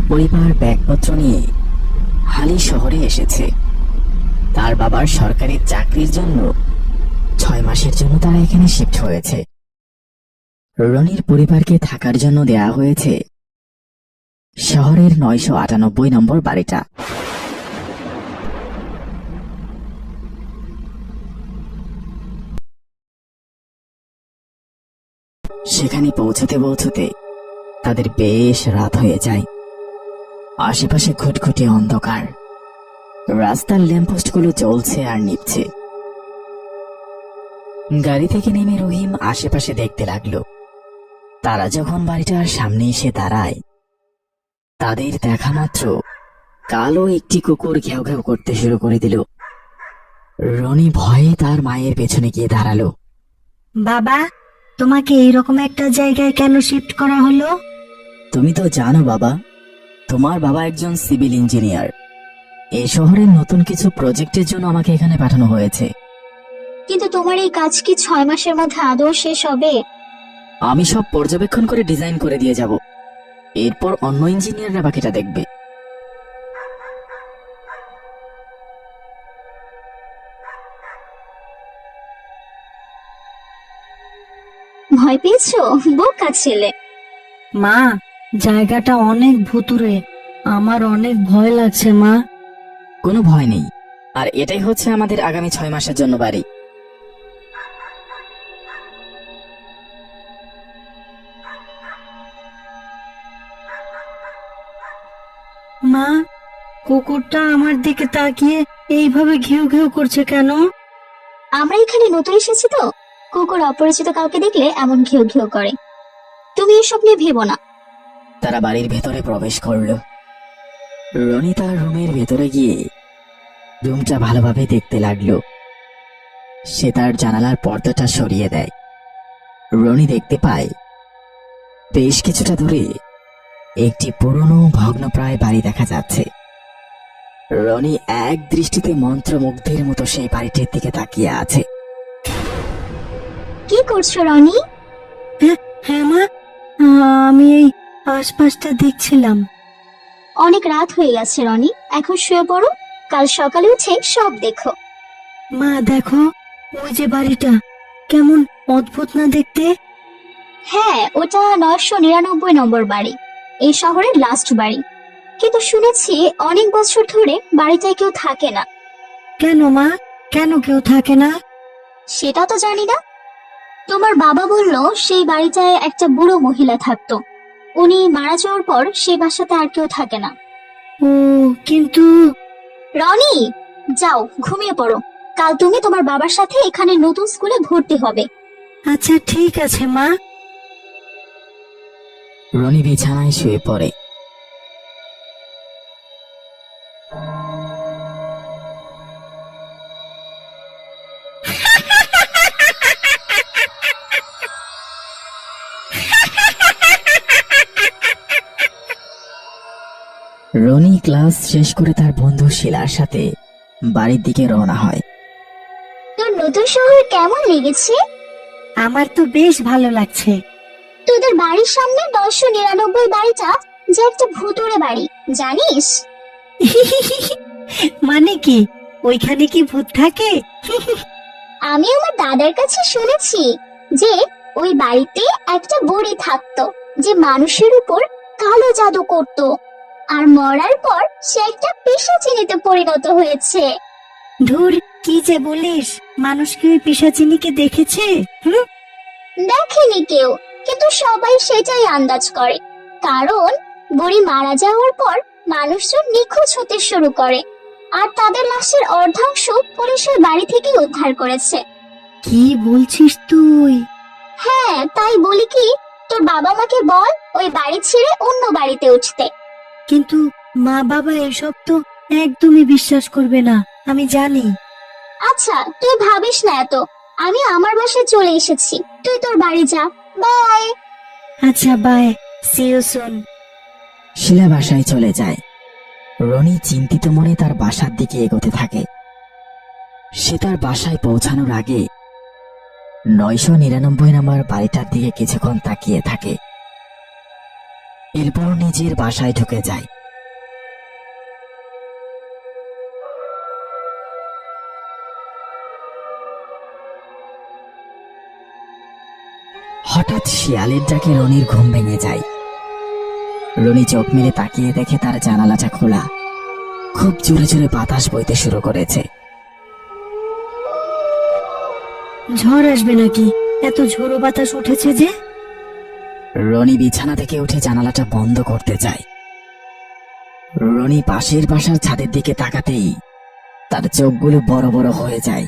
রনির পরিবার ব্যাগপত্র নিয়ে হালি শহরে এসেছে। তার বাবার সরকারি চাকরির জন্য 6 মাসের জন্য তারা এখানে শিফট হয়েছে। রনির পরিবারকে থাকার জন্য দেয়া হয়েছে শহরের 998 নম্বর বাড়িটা। সেখানে পৌঁছতে পৌঁছতে তাদের বেশ রাত হয়ে যায়। আশেপাশে ঘুটঘুটে অন্ধকার, রাস্তার ল্যাম্পপোস্টগুলো জ্বলছে আর নিভছে। গাড়ি থেকে নেমে রহিম আশেপাশে দেখতে লাগলো। তারা যখন বাড়িটার সামনে এসে দাঁড়ায়, তাদের দেখা মাত্র কালো একটি কুকুর ঘেউ ঘেউ করতে শুরু করে দিল। রনি ভয়ে তার মায়ের পেছনে গিয়ে দাঁড়ালো। বাবা, তোমাকে এইরকম একটা জায়গায় কেন শিফট করা হলো? তুমি তো জানো বাবা, তোমার বাবা একজন সিভিল ইঞ্জিনিয়ার। এই শহরের নতুন কিছু প্রজেক্টের জন্য আমাকে এখানে পাঠানো হয়েছে। কিন্তু তোমার এই কাজ কি 6 মাসের মধ্যে আদৌ শেষ হবে? আমি সব পর্যবেক্ষণ করে ডিজাইন করে দিয়ে যাব, এরপর অন্য ইঞ্জিনিয়াররা বাকিটা দেখবে। ভয় পেয়েছো? বোকা ছেলে। মা, জায়গাটা অনেক ভুতুড়ে, আমার অনেক ভয় লাগছে মা। কোনো ভয় নেই, আর এটাই হচ্ছে আমাদের আগামী 6 মাসের জন্য বাড়ি। মা, কুকুরটা আমার দিকে তাকিয়ে এইভাবে ঘেউ ঘেউ করছে কেন? আমরা এখানে নতুন এসেছি তো, কুকুর অপরিচিত কাউকে দেখলে এমন ঘেউ ঘেউ করে। তুমি এসব নিয়ে ভেবো না। তারা বাড়ির ভেতরে প্রবেশ করল। রনি তার রুমের ভেতরে গিয়ে রুমটা ভালোভাবে দেখতে লাগলো। সে তার জানালার পর্দাটা সরিয়ে দেয়। রনি দেখতে পায় বেশ কিছুটা দূরে একটি পুরনো ভগ্নপ্রায় বাড়ি দেখা যাচ্ছে। রনি এক দৃষ্টিতে মন্ত্রমুগ্ধের মতো সেই বাড়িটির দিকে তাকিয়ে আছে। কি করছো রনি? হ্যাঁ মা, আমি এই আশপাশটা দেখছিলাম। অনেক রাত হয়ে গেছে রনি, এখন শুয়ে পড়ো, কাল সকালে উঠে সব দেখো। মা দেখো, ওই যে বাড়িটা, কেমন অদ্ভুত না দেখতে? হ্যাঁ, ওটা 999 নম্বর বাড়ি, এই শহরের লাস্ট বাড়ি। কিন্তু শুনেছি অনেক বছর ধরে বাড়িটায় কেউ থাকে না। কেন মা, কেন কেউ থাকে না? সেটা তো জানি না। তোমার বাবা বলল সেই বাড়িটায় একটা বুড়ো মহিলা থাকতো। উনি মারা যাওয়ার পর সেই বাসাতে আর কেউ থাকে না। ও, কিন্তু রনি, যাও ঘুমিয়ে পড়ো, কাল তুমি তোমার বাবার সাথে এখানে নতুন স্কুলে ভর্তি হবে। আচ্ছা ঠিক আছে মা। রনি বিছানায় শুয়ে পড়ে। রনি ক্লাস শেষ করে তার বন্ধু শিলার সাথে বাড়ির দিকে রওনা হয়। তোর নতুন শহর কেমন লেগেছে? আমার তো বেশ ভালো লাগছে। তোদের বাড়ির সামনে 999 বাড়িটা যে একটা ভুতুড়ে বাড়ি, জানিস? মানে কি, ওইখানে কি ভূত থাকে? আমি আমার দাদার কাছে শুনেছি যে ওই বাড়িতে একটা বুড়ি থাকতো, যে মানুষের উপর কালো জাদু করত, আর মরার পর সে একটা পিশাচিনিতে পরিণত হয়েছে। ধুর, কি যে বলিস, মানুষ কি ওই পিশাচিনীকে দেখেছে? দেখেনি কেউ, কিন্তু সবাই সেটাই আন্দাজ করে, কারণ বুড়ি মারা যাওয়ার পর মানুষজন নিখোঁজ হতে শুরু করে, আর তাদের লাশের অর্ধাংশ পুলিশ ওই বাড়ি থেকে উদ্ধার করেছে। কি বলছিস তুই? হ্যাঁ, তাই বলি কি, তোর বাবা মাকে বল ওই বাড়ি ছেড়ে অন্য বাড়িতে উঠতে। কিন্তু মা বাবা এসব তো একদমই বিশ্বাস করবে না, আমি জানি। আচ্ছা, তুই ভাবিস না এত, আমি আমার বাসায় চলে এসেছি, তুই তোর বাড়ি যা। বাই। আচ্ছা বাই, সি ইউ সুন। শিলা বাসায় চলে যায়। রনি চিন্তিত মনে তার বাসার দিকে এগোতে থাকে। সে তার বাসায় পৌঁছানোর আগে 999 নম্বর বাড়িটার দিকে কিছুক্ষণ তাকিয়ে থাকে। এরপর নিজের বাসায় ঢুকে যায়। হঠাৎ শিয়ালের ডাকে রনির ঘুম ভেঙে যায়। রনি চোখ মেলে তাকিয়ে দেখে তার জানালাটা খোলা। খুব জোরে জোরে বাতাস বইতে শুরু করেছে। ঝড় আসবে নাকি? এত ঝোড়ো বাতাস উঠেছে যে। রনি বিছানা থেকে উঠে জানালাটা বন্ধ করতে যায়। রনি পাশের বাসার ছাদের দিকে তাকাতেই তার চোখগুলো বড় বড় হয়ে যায়।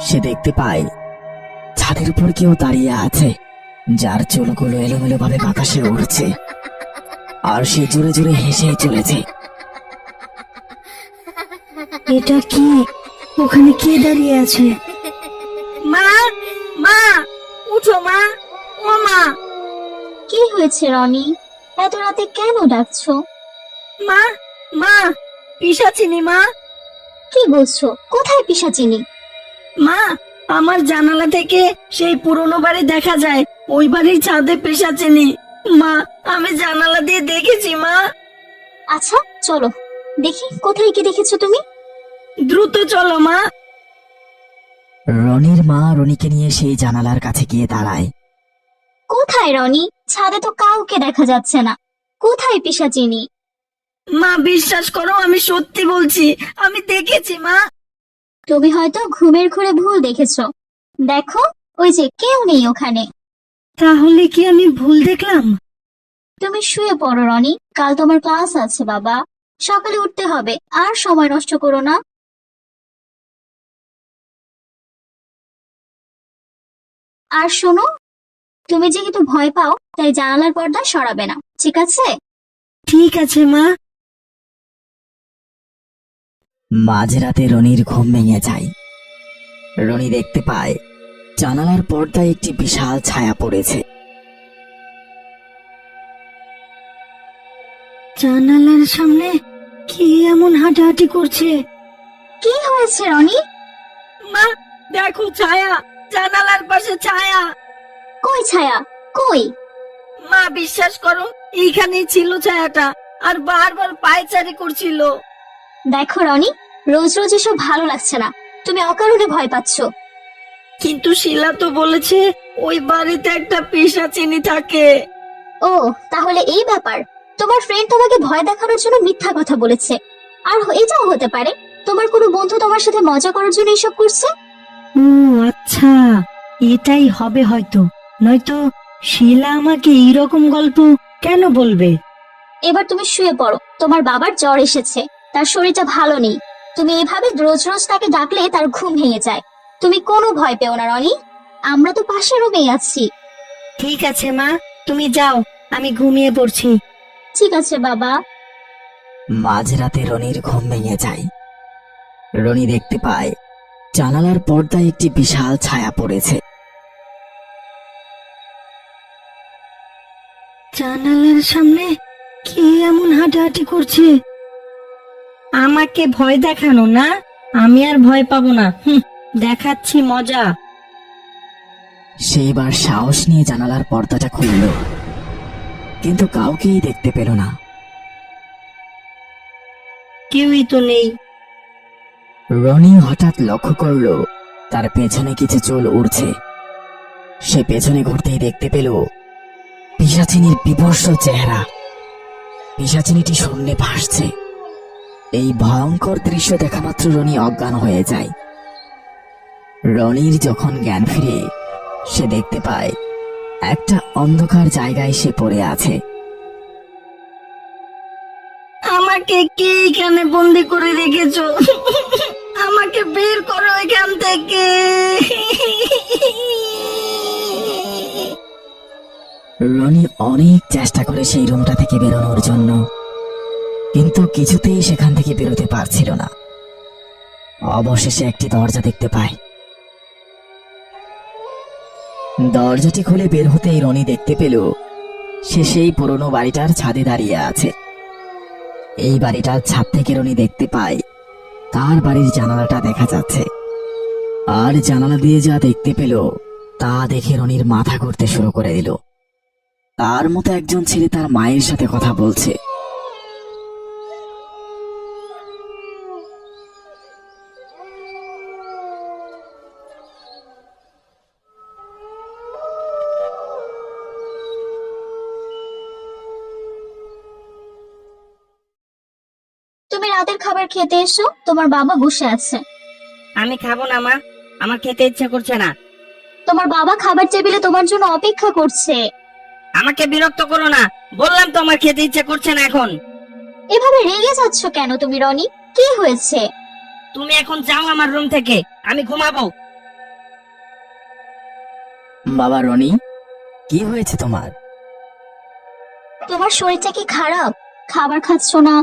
সে দেখতে পায় ছাদের উপর কেউ দাঁড়িয়ে আছে, যার চুলগুলো এলোমেলো ভাবে বাতাসে উড়ছে, আর সে জোরে জোরে হেসে চলেছে। এটা কি? ওখানে কে দাঁড়িয়ে আছে? মা, মা, উঠো মা, ও মা। কি হয়েছে রনি? এত রাতে কেন ডাকছো? মা, মা, পিশাচিনি মা। কি বলছো? কোথায় পিশাচিনি? মা, আমার জানালা থেকে সেই পুরনো বাড়ি দেখা যায়। ওই বাড়ির ছাদে পিশাচিনি। মা, আমি জানালা দিয়ে দেখেছি মা। আচ্ছা চলো দেখি, কোথায় কি দেখেছো তুমি? দ্রুত চলো মা। রনির মা রনিকে নিয়ে সেই জানালার কাছে গিয়ে দাঁড়ায়। কোথায় রনি? ছাদে তো কাউকে দেখা যাচ্ছে না। কোথায় পিশাচিনি? মা, বিশ্বাস করো, আমি সত্যি বলছি, আমি দেখেছি মা। তুমি হয়তো ঘুমের ঘোরে ভুল দেখেছো। দেখো, ওই যে কেউ নেই ওখানে। তাহলে কি আমি ভুল দেখলাম? তুমি শুয়ে পড়ো রনি, কাল তোমার ক্লাস আছে বাবা। সকালে উঠতে হবে, আর সময় নষ্ট করো না। আর শোনো, তুমি যেহেতু ভয় পাও তাই জানালার পর্দা সরাবে না, ঠিক আছে? ঠিক আছে মা। মাঝরাতে রনির ঘুম ভেঙে যায়। রনি দেখতে পায় জানালার পর্দায় একটি বিশাল ছায়া পড়েছে। জানালার সামনে কি এমন হাঁটাহাঁটি করছে? কি হয়েছে রনি? মা, দেখো ছায়া, জানালার পাশে ছায়া। কই ছায়া? কই? মা, বিশ্বাস করো, এইখানেই ছিল ছায়াটা, আর বারবার পায়চারি করছিল। দেখো রনি, রোজ রোজ এসব ভালো লাগছে না। তুমি অকারণে ভয় পাচ্ছো। কিন্তু শিলা তো বলেছে ওই বাড়িতে একটা পিশাচিনি থাকে। ও, তাহলে এই ব্যাপার। তোমার ফ্রেন্ড তোমাকে ভয় দেখানোর জন্য মিথ্যা কথা বলেছে। আর এটাও হতে পারে তোমার কোনো বন্ধু তোমার সাথে মজা করার জন্য এসব করছে। ও আচ্ছা, এটাই হবে হয়তো। নয়তো শিলা আমাকে এইরকম গল্প কেন বলবে? এবার তুমি শুয়ে পড়ো, তোমার বাবার জ্বর এসেছে, তার শরীরটা ভালো নেই। তুমি এভাবে রোজ রোজ তাকে ডাকলে তার ঘুম ভেঙে যায়। তুমি কোনো ভয় পেও না রনি, আমরা তো পাশের রুমেই আছি। ঠিক আছে মা, তুমি যাও, আমি ঘুমিয়ে পড়ছি। ঠিক আছে বাবা। মাঝরাতে রনির ঘুম ভেঙে যায়। রনি দেখতে পায় জানালার পর্দায় একটি বিশাল ছায়া পড়েছে। জানালার সামনে কি এমন হাঁটাহাঁটি করছে? আমাকে ভয় দেখানো না? আমি আর ভয় পাবো না। দেখাচ্ছি মজা। সে এবার সাহস নিয়ে জানালার পর্দাটা খুলল, কিন্তু কাউকেই দেখতে পেল না। কেউই তো নেই। রনি হঠাৎ লক্ষ্য করল তার পেছনে কিছু চুল উড়ছে। সে পেছনে ঘুরতেই দেখতে পেল পিশাচিনীর বিভৎস চেহারা। পিশাচিনীটি শূন্যে ভাসছে। এই ভয়ঙ্কর দৃশ্য দেখা মাত্র রনি অজ্ঞান হয়ে যায়। রনির যখন জ্ঞান ফিরে, সে দেখতে পায় একটা অন্ধকার জায়গায় সে পড়ে আছে। আমাকে কে এখানে বন্দি করে রেখেছো? আমাকে বের করো এখান থেকে। রনি অনেক চেষ্টা করে সেই রুমটা থেকে বেরোনোর জন্য, কিন্তু কিছুতেই সেখান থেকে বেরোতে পারছিল না। অবশেষে একটি দরজা দেখতে পায়। দরজাটি খুলে বের হতেই রনি দেখতে পেল সে সেই পুরনো বাড়িটার ছাদে দাঁড়িয়ে আছে। এই বাড়িটার ছাদ থেকে রনি দেখতে পায় তার বাড়ির জানালাটা দেখা যাচ্ছে। আর জানালা দিয়ে যা দেখতে পেল তা দেখে রনির মাথা ঘুরতে শুরু করে দিল। তার মতো একজন ছেলে তার মায়ের সাথে কথা বলছে। তুমি রাতের খাবার খেতে এসো, তোমার বাবা বসে আছে। আমি খাবো না মা, আমার খেতে ইচ্ছা করছে না। তোমার বাবা খাবার টেবিলে তোমার জন্য অপেক্ষা করছে। আমাকে বিরক্ত করো না, বললাম তো আমার খেতে ইচ্ছা করছে না এখন। এভাবে রেগে যাচ্ছ কেন তুমি রনি? কি হয়েছে? তুমি এখন যাও আমার রুম থেকে, আমি ঘুমাবো। বাবা রনি, কি হয়েছে তোমার? তোমার শরীরটা কি খারাপ? খাবার খাচ্ছ না?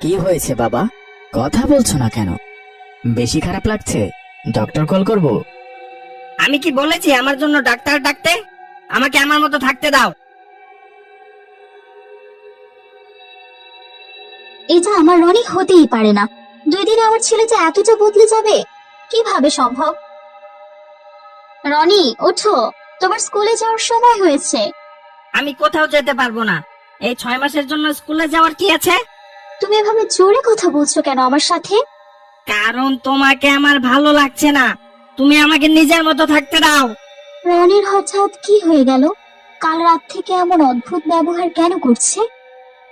কি হয়েছে বাবা? কথা বলছো না কেন? বেশি খারাপ লাগছে? ডক্টর কল করব? আমি কি বলেছি আমার জন্য ডাক্তার ডাকতে? আমাকে আমার মতো থাকতে দাও। এটা আমার রনি হতেই পারে না। 2 দিনে আমার ছেলেটা এতটা বদলে যাবে, কিভাবে সম্ভব? রনি ওঠো, তোমার স্কুলে যাওয়ার সময় হয়েছে। আমি কোথাও যেতে পারবো না। এই 6 মাসের জন্য স্কুলে যাওয়ার কি আছে? তুমি এভাবে জোরে কথা বলছো কেন আমার সাথে? কারণ তোমাকে আমার ভালো লাগছে না। তুমি আমাকে নিজের মতো থাকতে দাও। রনির হঠাৎ কি হয়ে গেল? কাল রাত থেকে এমন অদ্ভুত ব্যবহার কেন করছে?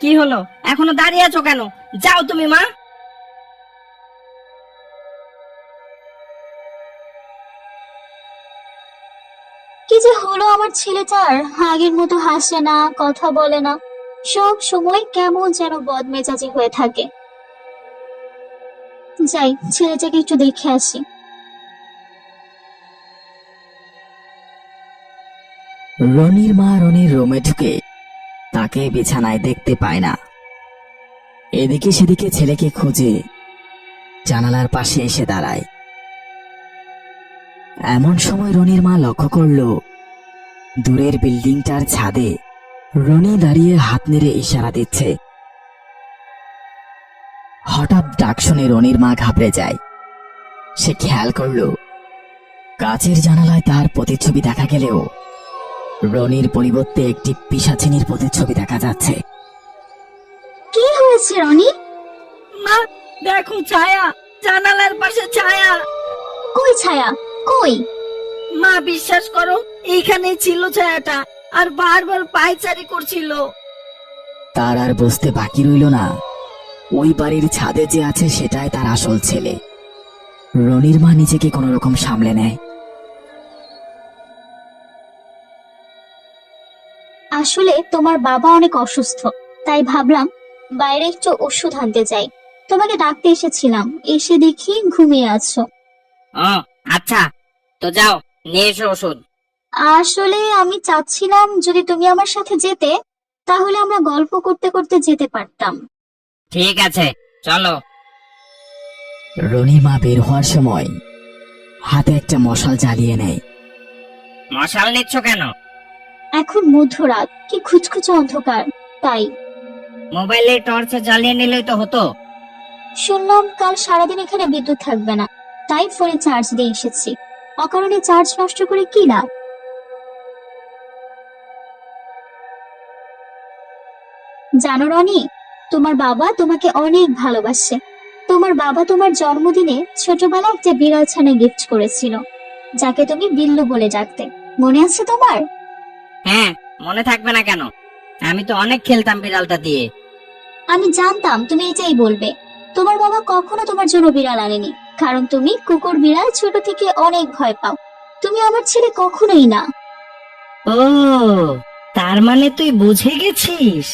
কি হলো, এখনো দাঁড়িয়ে আছো কেন? যাও তুমি মা। কি যে হলো আমার ছেলেটার? আগের মতো হাসে না, কথা বলে না, সব সময় কেমন যেন বদমেজাজি হয়ে থাকে। যাই, ছেলেটাকে একটু দেখে আসি। রনির মা রনির রুমে ঢুকে তাকে বিছানায় দেখতে পায় না। এদিকে সেদিকে ছেলেকে খুঁজে জানালার পাশে এসে দাঁড়ায়। এমন সময় রনির মা লক্ষ্য করল দূরের বিল্ডিংটার ছাদে রনি দাঁড়িয়ে হাত নেড়ে ইশারা দিচ্ছে। হঠাৎ ডাক শুনে রনির মা ঘাবড়ে যায়। সে খেয়াল করল কাচের জানালায় তার প্রতিচ্ছবি দেখা গেলেও রনির পরিবর্তে একটি পিশাচিনীর প্রতিচ্ছবি দেখা যাচ্ছে। কি হয়েছে রনি? মা দেখো, ছায়া, জানালার পাশে ছায়া। কই ছায়া? কই? মা বিশ্বাস করো, এইখানেই ছিল ছায়াটা, আর বারবার পায়চারি করছিল। তার আর বুঝতে বাকি রইল না ওই বাড়ির ছাদে যে আছে সেটাই তার আসল ছেলে। রনির মা নিজেকে কোন রকম সামলে নেয়। আসলে তোমার বাবা অনেক অসুস্থ, তাই ভাবলাম বাইরে একটু ওষুধ আনতে যাই। তোমাকে ডাকতে এসেছিলাম, এসে দেখি ঘুমিয়ে আছো। ও আচ্ছা, তো যাও নিয়ে এসো ওষুধ। আসলে আমি চাচ্ছিলাম যদি তুমি আমার সাথে যেতে, তাহলে আমরা গল্প করতে করতে যেতে পারতাম। ঠিক আছে, চলো। রনির মা বের হওয়ার সময় হাতে একটা মশাল জ্বালিয়ে নেয়। মশাল নিচ্ছ কেন? এখন মধ্যরাত, কি খুচখুচে অন্ধকার, তাই। মোবাইলে টর্চ জ্বালিয়ে নিলেই তো হতো। শুনলাম কাল সারাদিন এখানে বিদ্যুৎ থাকবে না, তাই ফোনে চার্জ দিয়ে এসেছি। অকারণে চার্জ নষ্ট করে কি লাভ? জানো রনি, তোমার বাবা তোমাকে অনেক ভালোবাসে। তোমার বাবা তোমার জন্মদিনে ছোটবেলায় একটা বিড়াল ছানা গিফট করেছিল, যাকে তুমি বিল্লু বলে ডাকতে। মনে আছে তোমার? হ্যাঁ, মনে থাকবে না কেন? আমি তো অনেক খেলতাম বিড়ালটা দিয়ে। আমি জানতাম তুমি এটাই বলবে। তোমার বাবা কখনো তোমার জন্য বিড়াল আনেনি, কারণ তুমি কুকুর বিড়াল ছোট থেকে অনেক ভয় পাও। তুমি আমার ছেলে কখনোই না। ও, তার মানে তুই বুঝে গেছিস?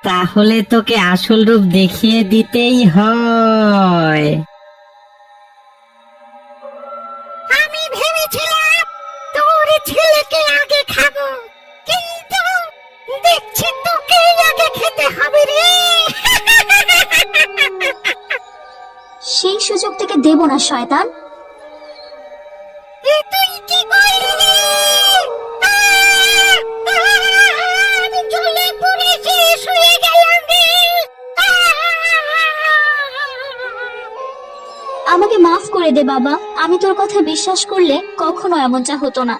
তাহলে তোকে আসল রূপ দেখিয়ে দিতেই হয়। আমি ভেবেছিলাম তোর ছেলেকে আগে খাবো, কিন্তু দেখছি তোকে আগে খেতে হবে রে। সেই সুযোগ থেকে দেব না শয়তান। তুই কি করলি? আমি জ্বলে পুড়ে শেষ হয়ে গেলাম রে। আমাকে মাফ করে দে বাবা, আমি তোর কথা বিশ্বাস করলে কখনো এমনটা হতো না।